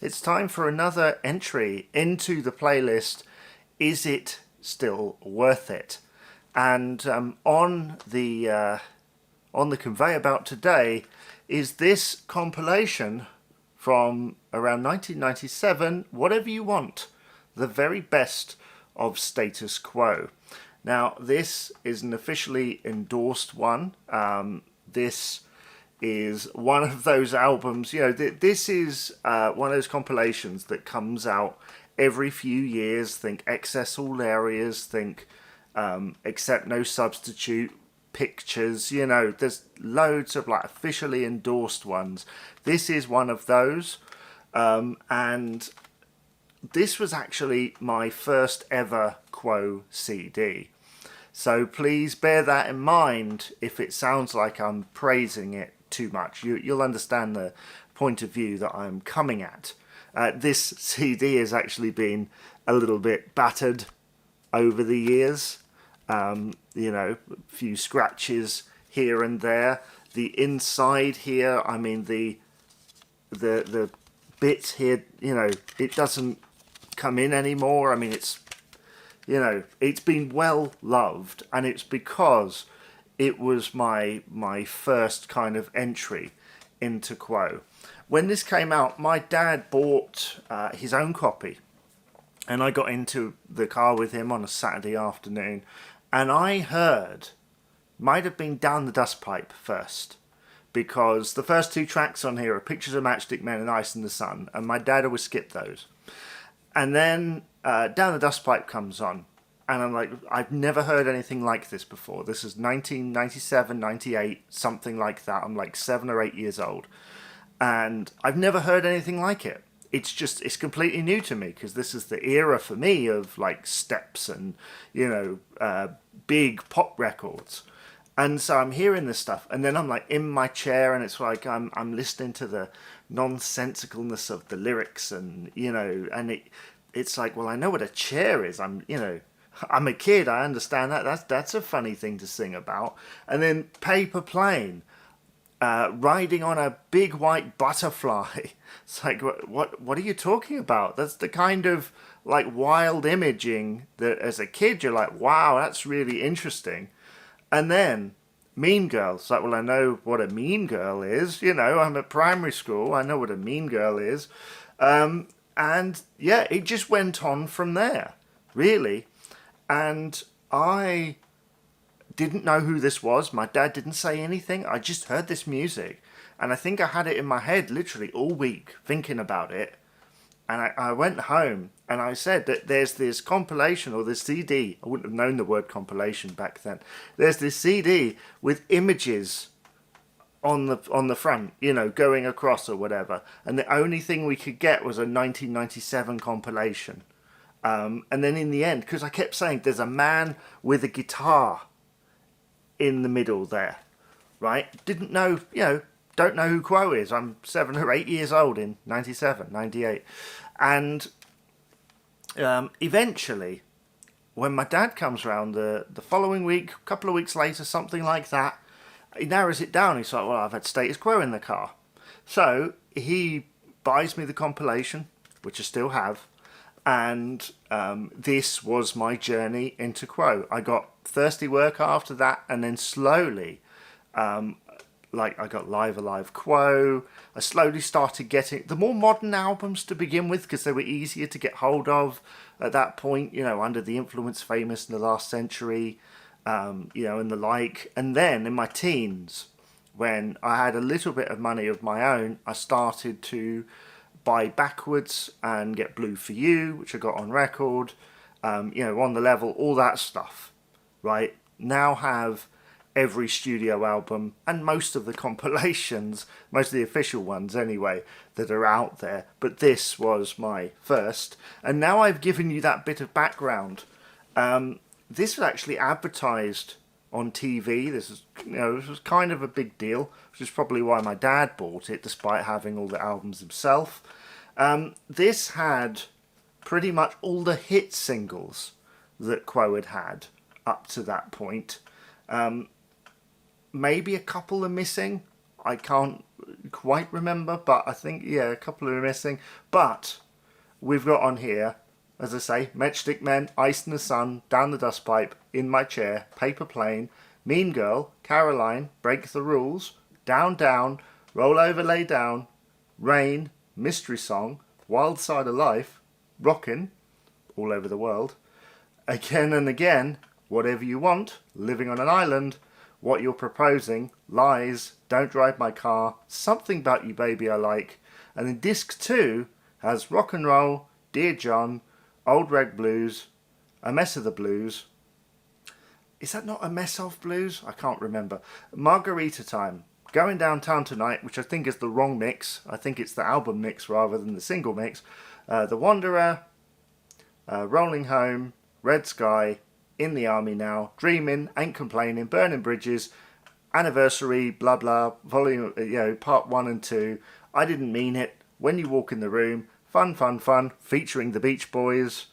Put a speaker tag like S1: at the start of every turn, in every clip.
S1: it's time for another entry into the playlist. Is it still worth it? And on the conveyor belt today is this compilation from around 1997, Whatever You Want, the very best of Status Quo. Now, this is an officially endorsed one. This is one of those albums, this is one of those compilations that comes out every few years. Think Excess All Areas, think Accept No Substitute, Pictures, there's loads of like officially endorsed ones. This is one of those, and this was actually my first ever Quo CD. So please bear that in mind if it sounds like I'm praising it too much. You'll understand the point of view that I'm coming at. This CD has actually been a little bit battered over the years. A few scratches here and there. The inside here, I mean the bit here, it doesn't come in anymore. I mean, it's been well loved, and it's because it was my first kind of entry into Quo. When this came out, my dad bought his own copy, and I got into the car with him on a Saturday afternoon, and I heard, might have been Down the Dustpipe first, because the first two tracks on here are Pictures of Matchstick Men and Ice in the Sun, and my dad always skipped those. And then Down the Dustpipe comes on, and I'm like, I've never heard anything like this before. This is 1997, 98, something like that. I'm like 7 or 8 years old, and I've never heard anything like it. It's completely new to me, because this is the era for me of like Steps and, big pop records. And so I'm hearing this stuff, and then I'm like in my chair, and it's like I'm listening to the nonsensicalness of the lyrics, and and it's like, well, I know what a chair is. I'm a kid. I understand that. That's a funny thing to sing about. And then Paper Plane, riding on a big white butterfly. It's like, what are you talking about? That's the kind of like wild imaging that as a kid you're like, wow, that's really interesting. And then Mean Girl. It's like, well, I know what a mean girl is. I'm at primary school. I know what a mean girl is. And yeah, it just went on from there, really. And I didn't know who this was. My dad didn't say anything. I just heard this music. And I think I had it in my head literally all week thinking about it. And I went home and I said that there's this compilation or this CD. I wouldn't have known the word compilation back then. There's this CD with images on the front, going across or whatever. And the only thing we could get was a 1997 compilation. And then in the end, because I kept saying there's a man with a guitar in the middle there, right? Didn't know, don't know who Quo is. I'm 7 or 8 years old in 97, 98. And eventually, when my dad comes round the following week, a couple of weeks later, something like that, he narrows it down. He's like, well, I've had Status Quo in the car. So he buys me the compilation, which I still have. And this was my journey into Quo. I got Thirsty Work after that, and then slowly, I got Live Alive Quo. I slowly started getting the more modern albums to begin with, because they were easier to get hold of at that point, Under the Influence, Famous in the Last Century, and the like. And then in my teens, when I had a little bit of money of my own, I started to buy Backwards and get Blue for You, which I got on record, On the Level, all that stuff, right? Now have every studio album and most of the compilations, most of the official ones anyway, that are out there. But this was my first. And now I've given you that bit of background. This was actually advertised on TV. This was kind of a big deal, which is probably why my dad bought it, despite having all the albums himself. This had pretty much all the hit singles that Quo had up to that point. Maybe a couple are missing. I can't quite remember, but I think, yeah, a couple are missing. But we've got on here, as I say, Matchstick Men, Ice in the Sun, Down the Dustpipe, In My Chair, Paper Plane, Mean Girl, Caroline, Break the Rules, Down Down, Roll Over Lay Down, Rain, Mystery Song, Wild Side of Life, Rockin', All Over the World, Again and Again, Whatever You Want, Living on an Island, What You're Proposing, Lies, Don't Drive My Car, Something About You Baby I Like, and then disc 2 has Rock and Roll, Dear John, Old Red Blues, A Mess of the Blues. Is that not A Mess of Blues? I can't remember. Margarita Time, Going Downtown Tonight, which I think is the wrong mix. I think it's the album mix rather than the single mix. The Wanderer, Rolling Home, Red Sky, In the Army Now, Dreaming, Ain't Complaining, Burning Bridges, Anniversary, Blah Blah, Volume, Part 1 and 2, I Didn't Mean It, When You Walk in the Room, Fun Fun Fun, featuring the Beach Boys,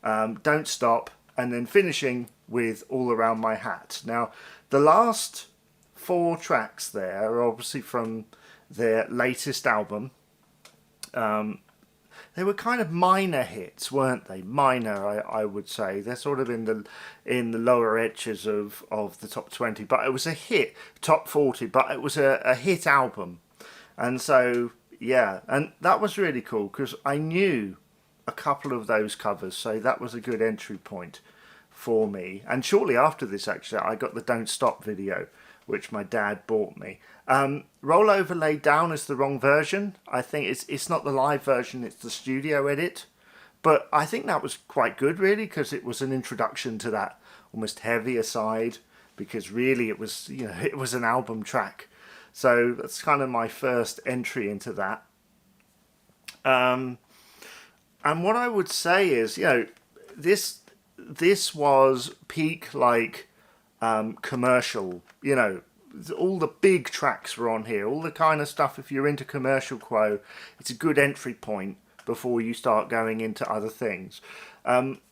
S1: Don't Stop, and then finishing with All Around My Hat. Now, the last 4 tracks there are obviously from their latest album. They were kind of minor hits, weren't they? Minor, I would say. They're sort of in the lower edges of the top 20, but it was a hit, top 40, but it was a hit album. And so, yeah, and that was really cool because I knew a couple of those covers, so that was a good entry point for me. And shortly after this, actually, I got the Don't Stop video, which my dad bought me. Roll Over Lay Down is the wrong version. I think it's not the live version, it's the studio edit. But I think that was quite good, really, because it was an introduction to that almost heavier side, because really it was, it was an album track. So that's kind of my first entry into that. And what I would say is, this was peak, like, commercial, all the big tracks were on here, all the kind of stuff. If you're into commercial Quo, it's a good entry point before you start going into other things.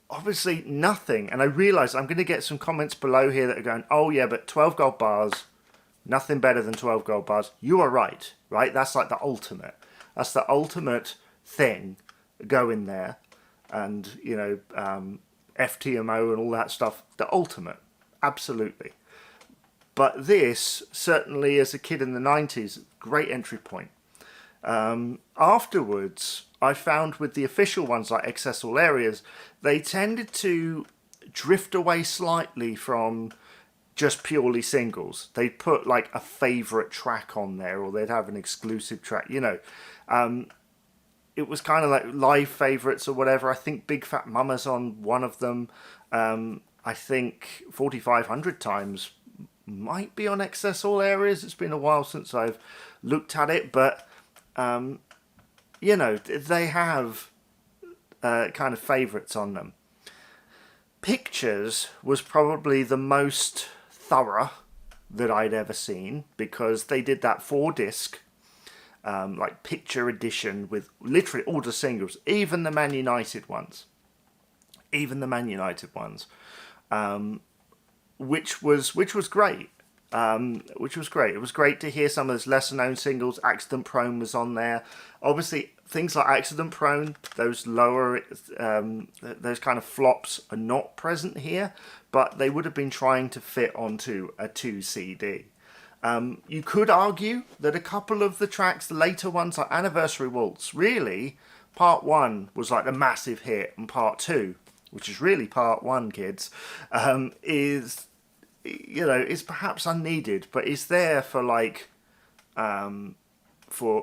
S1: Obviously nothing, and I realise I'm going to get some comments below here that are going, oh yeah, but 12 gold bars, nothing better than 12 gold bars. You are right? That's like the ultimate. That's the ultimate thing going there. And, FTMO and all that stuff, the ultimate. Absolutely. But this, certainly as a kid in the 90s, great entry point. Afterwards, I found with the official ones like Excess All Areas, they tended to drift away slightly from just purely singles. They'd put like a favourite track on there, or they'd have an exclusive track, It was kind of like live favourites or whatever. I think Big Fat Mama's on one of them. I think 4,500 Times might be on Excess All Areas. It's been a while since I've looked at it, but they have kind of favourites on them. Pictures was probably the most thorough that I'd ever seen, because they did that 4-disc like picture edition with literally all the singles, even the Man United ones, which was great. It was great to hear some of those lesser known singles. Accident Prone was on there. Obviously, things like Accident Prone, those lower, those kind of flops are not present here, but they would have been trying to fit onto a 2 CD. You could argue that a couple of the tracks, the later ones like Anniversary Waltz, really, part 1 was like a massive hit, and part 2, which is really part 1, kids, is perhaps unneeded, but is there for like, for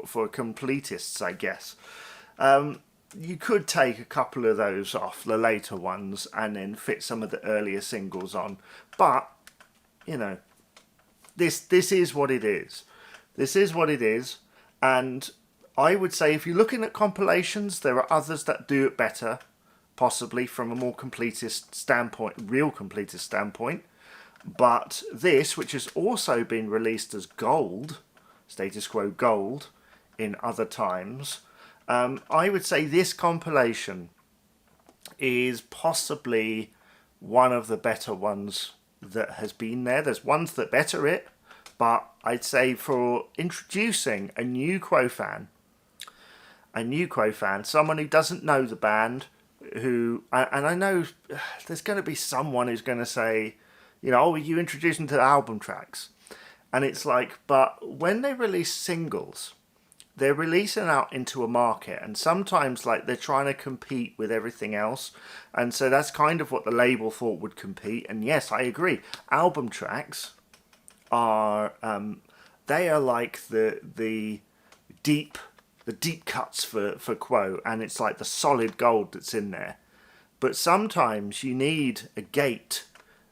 S1: completists, I guess. You could take a couple of those off, the later ones, and then fit some of the earlier singles on, but, this is what it is. This is what it is, and I would say if you're looking at compilations, there are others that do it better, possibly from a more completist standpoint, real completist standpoint. But this, which has also been released as gold, Status Quo Gold, in other times, I would say this compilation is possibly one of the better ones that has been there. There's ones that better it, but I'd say for introducing a new Quo fan, someone who doesn't know the band, and I know there's going to be someone who's going to say, oh, you introduce them to album tracks. And it's like, but when they release singles, they're releasing out into a market, and sometimes like they're trying to compete with everything else, and so that's kind of what the label thought would compete. And yes, I agree, album tracks are they are like the deep cuts for Quo, and it's like the solid gold that's in there. But sometimes you need a gate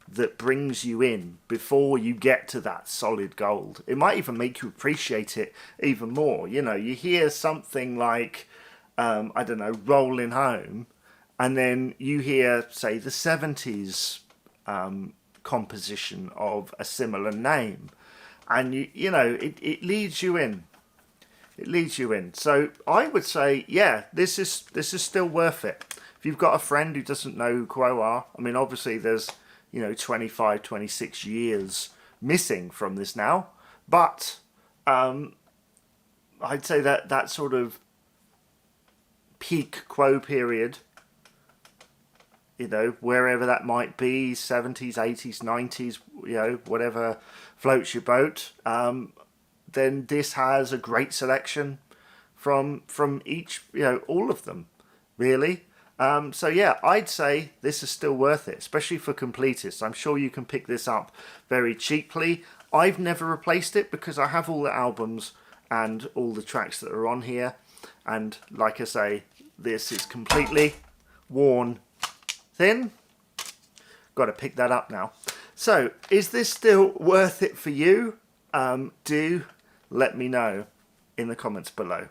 S1: that brings you in before you get to that solid gold. It might even make you appreciate it even more. You hear something like, I don't know, Rolling Home, and then you hear, say, the 70s composition of a similar name, and it leads you in. It leads you in. So I would say, yeah, this is still worth it. If you've got a friend who doesn't know who Quo are, I mean, obviously there's 25, 26 years missing from this now, but I'd say that sort of peak Quo period, wherever that might be, 70s, 80s, 90s, whatever floats your boat, then this has a great selection from each, all of them, really. So yeah, I'd say this is still worth it, especially for completists. I'm sure you can pick this up very cheaply. I've never replaced it because I have all the albums and all the tracks that are on here. And like I say, this is completely worn thin. Got to pick that up now. So is this still worth it for you? Do let me know in the comments below.